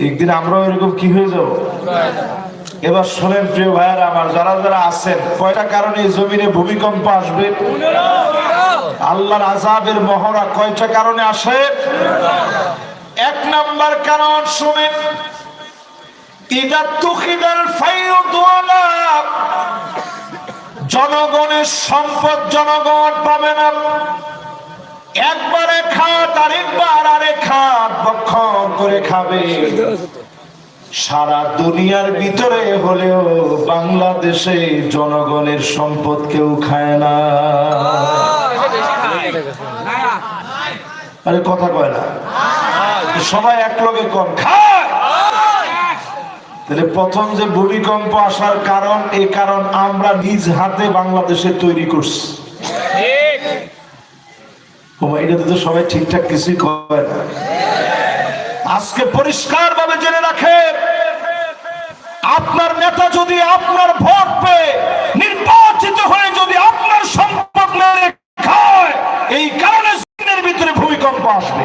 একদিন আমরাও এরকম কি হয়ে যাব। এবার শোনেন প্রিয় ভাইয়েরা আমার, যারা যারা আছেন, কয়টা কারণে এই জমিনে ভূমিকম্প আসবে, আল্লাহর আযাবের মহড়া কয়টা কারণে আসে। এক নাম্বার কারণ শুনেন, ইদা তুখিদাল ফাইয়ুদ ওয়ালা, জনগণের সম্পদ জনগণ পাবে না। একবারে খাত আরেকবার আরেক খাত ভক্ষণ করে খাবে। সারা দুনিয়ার ভিতরে হলেও বাংলাদেশে জনগণের সম্পদ কেউ খায় না। আরে কথা কয় না, সবাই এক লগে কম খায়। তাহলে প্রথম যে ভূমিকম্প আসার কারণ, এই কারণ আমরা নিজ হাতে বাংলাদেশে তৈরি করছি। এটা তো সবাই ঠিকঠাক কিছুই কয় না। আজকে পরিষ্কার ভাবে জেনে রাখে, আপনার নেতা যদি আপনার ভোট পেয়ে নির্বাচিত হয়ে যদি আপনার সম্পদ মেরে খায়, এই কারণে ভিতরে ভূমিকম্প আসবে।